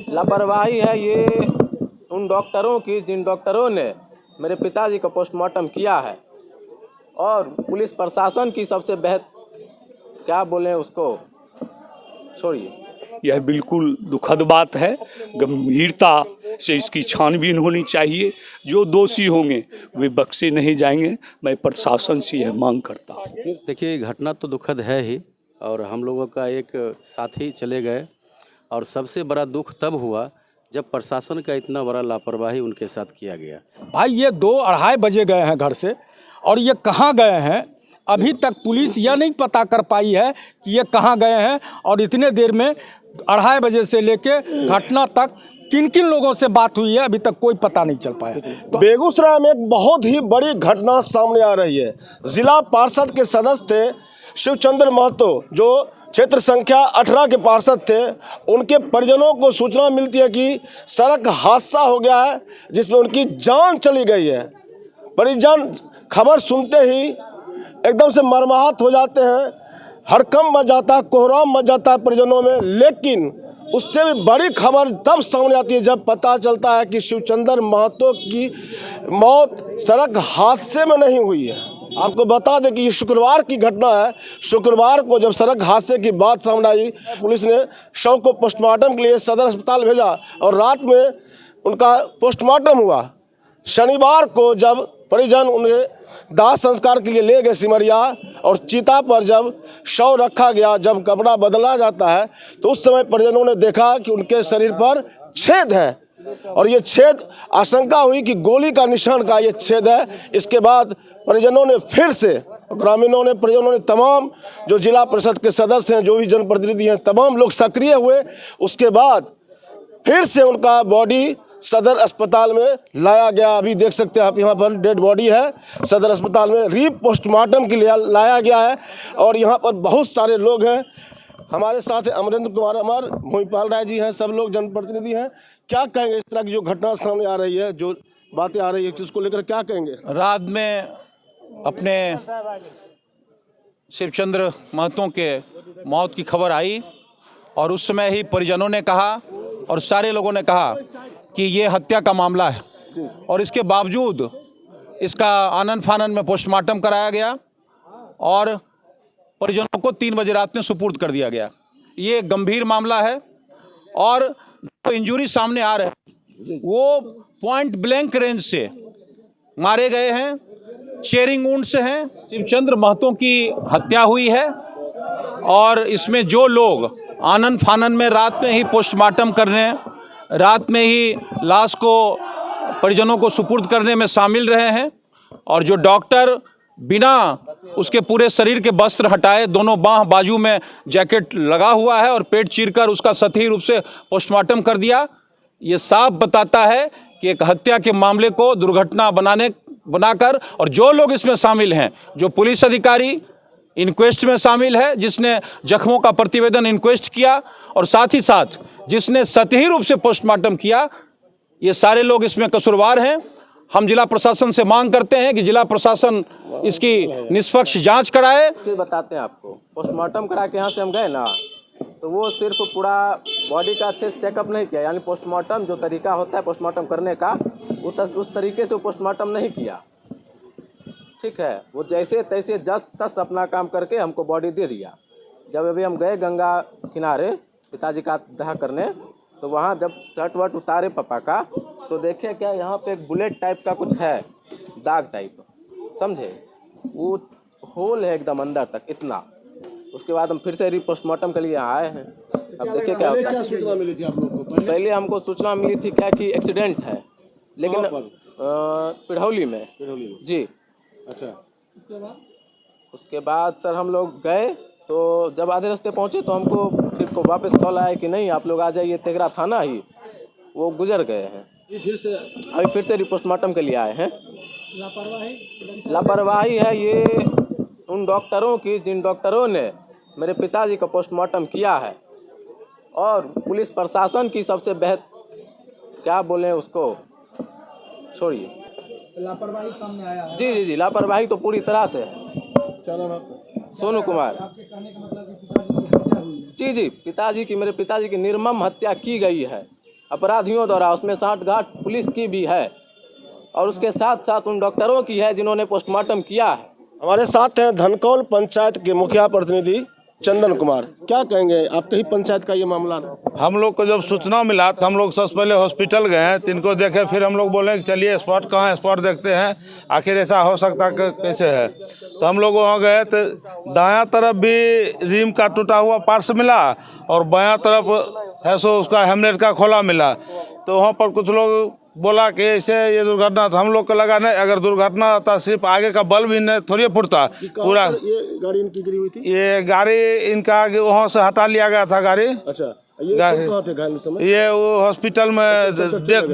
लापरवाही है ये उन डॉक्टरों की जिन डॉक्टरों ने मेरे पिताजी का पोस्टमार्टम किया है, और पुलिस प्रशासन की सबसे क्या बोलें उसको, छोड़िए। यह बिल्कुल दुखद बात है। गंभीरता से इसकी छानबीन होनी चाहिए। जो दोषी होंगे वे बख्शे नहीं जाएंगे। मैं प्रशासन से यह मांग करता हूँ। देखिए, घटना तो दुखद है ही, और हम लोगों का एक साथी चले गए, और सबसे बड़ा दुख तब हुआ जब प्रशासन का इतना बड़ा लापरवाही उनके साथ किया गया। भाई ये 2-2:30 बजे गए हैं घर से, और ये कहाँ गए हैं अभी तक पुलिस यह नहीं पता कर पाई है कि ये कहाँ गए हैं, और इतने देर में 2:30 बजे से लेके घटना तक किन किन लोगों से बात हुई है अभी तक कोई पता नहीं चल पाया। तो बेगूसराय में एक बहुत ही बड़ी घटना सामने आ रही है। जिला पार्षद के सदस्य थे शिवचंद्र महतो, जो क्षेत्र संख्या 18 के पार्षद थे। उनके परिजनों को सूचना मिलती है कि सड़क हादसा हो गया है जिसमें उनकी जान चली गई है। परिजन खबर सुनते ही एकदम से मर्माहत हो जाते हैं, हड़कंप मच जाता है, कोहराम मच जाता है परिजनों में। लेकिन उससे भी बड़ी खबर तब सामने आती है जब पता चलता है कि शिवचंद्र महतो की मौत सड़क हादसे में नहीं हुई है। आपको बता दें कि ये शुक्रवार की घटना है। शुक्रवार को जब सड़क हादसे की बात सामने आई, पुलिस ने शव को पोस्टमार्टम के लिए सदर अस्पताल भेजा, और रात में उनका पोस्टमार्टम हुआ। शनिवार को जब परिजन उन्हें दाह संस्कार के लिए ले गए सिमरिया, और चिता पर जब शव रखा गया, जब कपड़ा बदला जाता है, तो उस समय परिजनों ने देखा कि उनके शरीर पर छेद है, और ये छेद आशंका हुई कि गोली का निशान का ये छेद है। इसके बाद परिजनों ने फिर से, ग्रामीणों ने, परिजनों ने, तमाम जो जिला परिषद के सदस्य हैं, जो भी जनप्रतिनिधि हैं, तमाम लोग सक्रिय हुए। उसके बाद फिर से उनका बॉडी सदर अस्पताल में लाया गया। अभी देख सकते हैं आप, यहाँ पर डेड बॉडी है, सदर अस्पताल में री पोस्टमार्टम के लिए लाया गया है। और यहाँ पर बहुत सारे लोग हैं। हमारे साथ अमरेंद्र कुमार अमर, भूमिपाल राय जी हैं, सब लोग जनप्रतिनिधि हैं। क्या कहेंगे इस तरह की जो घटना सामने आ रही है, जो बातें आ रही है, इसको लेकर क्या कहेंगे? रात में अपने शिवचंद्र महतो के मौत की खबर आई, और उस समय ही परिजनों ने कहा और सारे लोगों ने कहा कि ये हत्या का मामला है, और इसके बावजूद इसका आनन फानन में पोस्टमार्टम कराया गया और परिजनों को 3 बजे रात में सुपुर्द कर दिया गया। ये गंभीर मामला है, और जो इंजरी सामने आ रहे हैं वो पॉइंट ब्लैंक रेंज से मारे गए हैं, चेयरिंग वुंड से हैं। शिवचंद्र महतो की हत्या हुई है, और इसमें जो लोग आनन फानन में रात में ही पोस्टमार्टम करने, रात में ही लाश को परिजनों को सुपुर्द करने में शामिल रहे हैं, और जो डॉक्टर बिना उसके पूरे शरीर के वस्त्र हटाए, दोनों बाह बाजू में जैकेट लगा हुआ है और पेट चीरकर उसका सही रूप से पोस्टमार्टम कर दिया, ये साफ बताता है कि एक हत्या के मामले को दुर्घटना बनाकर, और जो लोग इसमें शामिल हैं, जो पुलिस अधिकारी इंक्वेस्ट में शामिल है, जिसने जख्मों का प्रतिवेदन इंक्वेस्ट किया, और साथ ही साथ जिसने सही रूप से पोस्टमार्टम किया, ये सारे लोग इसमें कसूरवार हैं। हम जिला प्रशासन से मांग करते हैं कि जिला प्रशासन इसकी निष्पक्ष जांच कराए। फिर बताते हैं आपको, पोस्टमार्टम करा के यहाँ से हम गए ना, तो वो सिर्फ पूरा बॉडी का अच्छे से चेकअप नहीं किया, यानी पोस्टमार्टम जो तरीका होता है पोस्टमार्टम करने का, उस तरीके से पोस्टमार्टम नहीं किया। ठीक है, वो जैसे तैसे जस तस अपना काम करके हमको बॉडी दे दिया। जब अभी हम गए गंगा किनारे पिताजी का दाह करने, तो वहाँ जब शर्ट वर्ट उतारे पापा का, तो देखे क्या यहाँ पे एक बुलेट टाइप का कुछ है, दाग टाइप, समझे, वो होल है एकदम अंदर तक इतना। उसके बाद हम फिर से पोस्टमार्टम के लिए आए हैं। अब देखिए क्या होता है। सूचना मिली थी आप लोगों को? पहले हमको सूचना मिली थी क्या कि एक्सीडेंट है, लेकिन पिढ़ौली में जी। अच्छा, उसके बाद सर हम लोग गए, तो जब आधे रास्ते पहुँचे तो हमको फिर को वापस कॉल आया कि नहीं आप लोग आ जाइए तेघरा थाना ही, वो गुजर गए हैं। अभी फिर से पोस्टमार्टम के लिए आए हैं। लापरवाही है ये उन डॉक्टरों की जिन डॉक्टरों ने मेरे पिताजी का पोस्टमार्टम किया है, और पुलिस प्रशासन की सबसे क्या बोलें उसको, छोड़िए, लापरवाही सामने आया है। जी जी जी, लापरवाही तो पूरी तरह से है। क्या नाम है आपका? सोनू कुमार। आपके कहने का मतलब कि पिताजी की हत्या हुई है। जी जी, मेरे पिताजी की निर्मम हत्या की गई है अपराधियों द्वारा, उसमें साठगांठ पुलिस की भी है और उसके साथ साथ उन डॉक्टरों की है जिन्होंने पोस्टमार्टम किया है। हमारे साथ हैं धनकौल पंचायत के मुखिया प्रतिनिधि चंदन कुमार। क्या कहेंगे, आपके ही पंचायत का ये मामला है? हम लोग को जब सूचना मिला तो हम लोग सबसे पहले हॉस्पिटल गए हैं, तिनको देखे, फिर हम लोग बोले कि चलिए स्पॉट कहाँ है, स्पॉट देखते हैं आखिर ऐसा हो सकता कैसे है। तो हम लोग वहाँ गए तो दायां तरफ भी रिम का टूटा हुआ पार्ट्स मिला और बायां तरफ है सो उसका हेमलेट का खोला मिला। तो वहाँ पर कुछ लोग बोला कि ऐसे ये दुर्घटना, तो हम लोग को लगा नहीं, अगर दुर्घटना रहता सिर्फ आगे का बल्ब ही नहीं थोड़ी फूटता पूरा। ये गाड़ी इनकी गिरी हुई थी? ये गाड़ी इनका वहाँ से हटा लिया गया था गाड़ी। अच्छा, ये कहाँ थे घायल समय? ये वो हॉस्पिटल में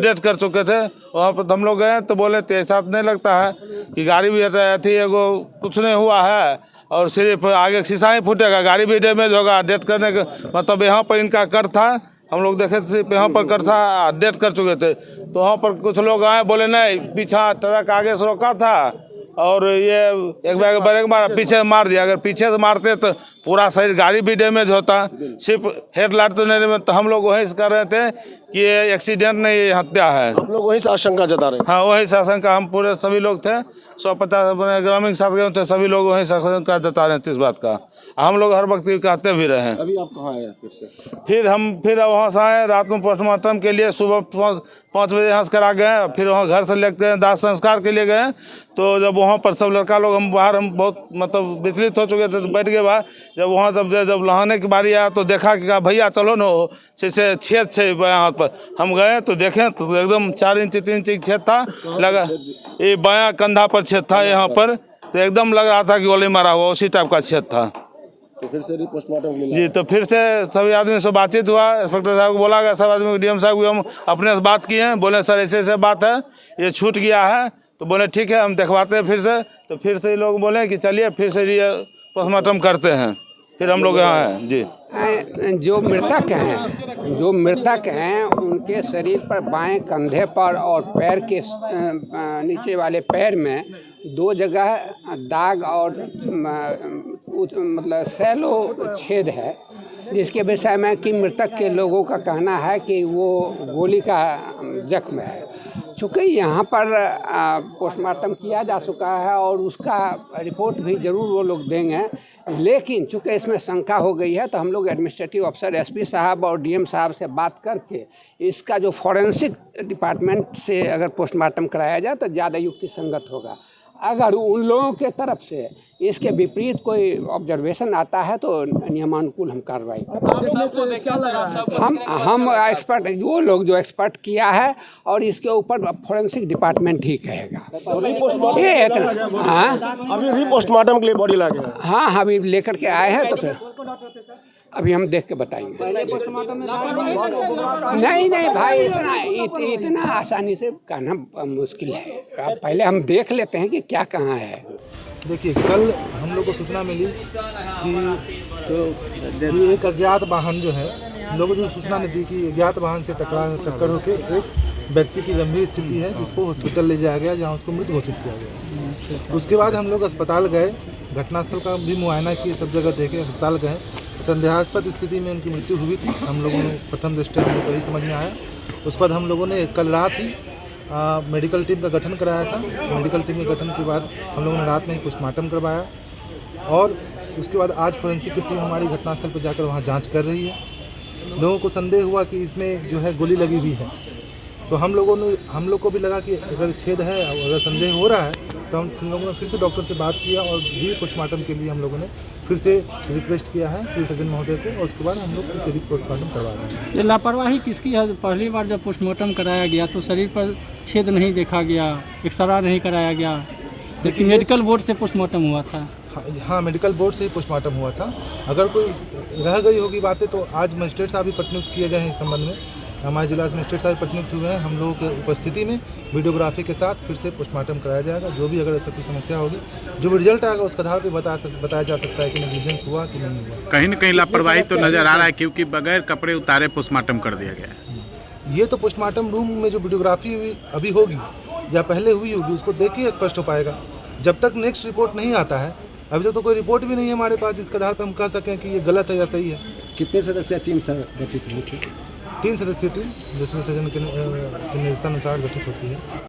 डेथ कर चुके थे। वहाँ पर हम लोग गए तो बोले तो ऐसा नहीं लगता है कि गाड़ी भी हटाई थी, एगो कुछ नहीं हुआ है और सिर्फ आगे शीशा ही फूटेगा, गाड़ी भी डैमेज होगा। डेथ करने का मतलब यहाँ पर इनका कर था, हम लोग देखे थे यहाँ पर कर था, डेथ कर चुके थे। तो वहाँ पर कुछ लोग आए, बोले नहीं पीछा ट्रक आगे से रोका था और ये एक बैग ब्रेक मारा, पीछे से मार दिया। अगर पीछे से मारते तो पूरा शरीर गाड़ी भी डैमेज होता, सिर्फ हेडलाइट तो नहीं। तो हम लोग वहीं से कर रहे थे कि ये एक्सीडेंट नहीं, ये हत्या है। आप लोग वहीं से आशंका जता रहे हैं? हाँ, वही से आशंका, हम पूरे सभी लोग थे 150 अपने ग्रामीण साथ गए थे, सभी लोग वहीं से आशंका जता रहे थे इस बात का। हम लोग हर वक्त कहते भी रहे हैं। अभी आप कहाँ आए फिर से? फिर वहाँ से आए, रात में पोस्टमार्टम के लिए सुबह 5 बजे यहाँ से करा गए। फिर वहाँ घर से लेकर दाह संस्कार के लिए गए। तो जब वहाँ पर सब लड़का लोग हम बाहर, हम बहुत मतलब विचलित हो चुके थे, तो बैठ गए बाहर। जब वहाँ जब नहाने की बारी आया तो देखा कि कहा भैया चलो न, से छेद है बायां पर। हम गए तो देखें तो एकदम 4 इंच 3 इंच छेद था, लगा ये बायां कंधा पर छेद था यहाँ पर। तो एकदम लग रहा था कि गोली मारा हुआ, उसी टाइप का छेद था। तो फिर से पोस्टमार्टम जी, तो फिर से सभी आदमी से बातचीत हुआ, इंस्पेक्टर साहब को बोला गया, सब आदमी डीएम साहब को हम अपने से बात किए हैं, बोले सर ऐसे ऐसे बात है, ये छूट गया है। तो बोले ठीक है हम दिखवाते हैं फिर से। तो फिर से लोग बोले कि चलिए फिर से ये पोस्टमार्टम करते हैं। फिर हम लोग यहाँ हैं जी। जो मृतक हैं उनके शरीर पर बाएं कंधे पर और पैर के नीचे वाले पैर में 2 जगह दाग और मतलब सैलो छेद है, जिसके विषय में कि मृतक के लोगों का कहना है कि वो गोली का जख्म है। चूँकि यहाँ पर पोस्टमार्टम किया जा चुका है और उसका रिपोर्ट भी ज़रूर वो लोग देंगे, लेकिन चूँकि इसमें शंका हो गई है तो हम लोग एडमिनिस्ट्रेटिव अफसर एसपी साहब और डीएम साहब से बात करके इसका जो फॉरेंसिक डिपार्टमेंट से अगर पोस्टमार्टम कराया जाए तो ज़्यादा युक्ति संगत होगा। अगर उन लोगों के तरफ से इसके विपरीत कोई ऑब्जर्वेशन आता है तो नियमानुकूल हम कार्रवाई हम एक्सपर्ट, वो लोग जो एक्सपर्ट किया है और इसके ऊपर फॉरेंसिक डिपार्टमेंट ही कहेगा। ये इतना अभी रीपोस्टमार्टम के लिए बॉडी ला गया? हाँ, अभी लेकर के आए हैं, तो फिर अभी हम देख के बताएंगे। नहीं भाई, इतना आसानी से कहना मुश्किल है। पहले हम देख लेते हैं कि क्या कहाँ है। देखिए, कल हम लोग को सूचना मिली कि एक अज्ञात वाहन जो है, लोगों को जो सूचना ने दी कि अज्ञात वाहन से टक्कर होकर एक व्यक्ति की गंभीर स्थिति है जिसको हॉस्पिटल ले जाया गया, जहां उसको मृत घोषित किया गया। उसके बाद हम लोग अस्पताल गए, घटनास्थल का भी मुआयना किए, सब जगह देखे, अस्पताल गए। संदेहास्पद स्थिति में उनकी मृत्यु हुई थी। हम लोगों ने प्रथम दृष्टया हम लोग को यही समझ में आया। उस पर हम लोगों ने कल रात ही मेडिकल टीम का गठन कराया था। मेडिकल टीम के गठन के बाद हम लोगों ने रात में ही पोस्टमार्टम करवाया और उसके बाद आज फोरेंसिक की टीम हमारी घटनास्थल पर जाकर वहाँ जांच कर रही है। लोगों को संदेह हुआ कि इसमें जो है गोली लगी हुई है, तो हम लोग को भी लगा कि अगर छेद है, अगर संदेह हो रहा है तो हम लोगों ने फिर से डॉक्टर से बात किया और री पोस्टमार्टम के लिए हम लोगों ने फिर से रिक्वेस्ट किया है सिविल सर्जन महोदय को, और उसके बाद हम लोग फिर से री पोस्टमार्टम करवा रहे हैं। ये लापरवाही किसकी है? पहली बार जब पोस्टमार्टम कराया गया तो शरीर पर छेद नहीं देखा गया, एक्सरा नहीं कराया गया, लेकिन मेडिकल बोर्ड से पोस्टमार्टम हुआ था। हाँ, मेडिकल बोर्ड से ही पोस्टमार्टम हुआ था। अगर कोई रह गई होगी बातें तो आज मजिस्ट्रेट साहब भी प्रतिनियुक्त किए गए हैं इस संबंध में। हमारे जिला मजिस्ट्रेट साहब प्रतिनिधित्व हुए हैं। हम लोगों के उपस्थिति में वीडियोग्राफी के साथ फिर से पोस्टमार्टम कराया जाएगा। जो भी अगर ऐसा कोई समस्या होगी, जो भी रिजल्ट आएगा उसके आधार पर बताया जा सकता है कि नेग्लिजेंस हुआ कि नहीं हुआ। कहीं न कहीं लापरवाही तो नजर आ रहा है, क्योंकि बगैर कपड़े उतारे पोस्टमार्टम कर दिया गया है। ये तो पोस्टमार्टम रूम में जो वीडियोग्राफी अभी होगी या पहले हुई होगी, उसको देख के स्पष्ट हो पाएगा। जब तक नेक्स्ट रिपोर्ट नहीं आता है, अभी तक तो कोई रिपोर्ट भी नहीं है हमारे पास जिसके आधार पर हम कह सकें कि ये गलत है या सही है। कितने सदस्य टीम सर गठित हुई थी? 3 सदस्यीय टीम जिसमें सजन के निर्देशानुसार गठित होती है।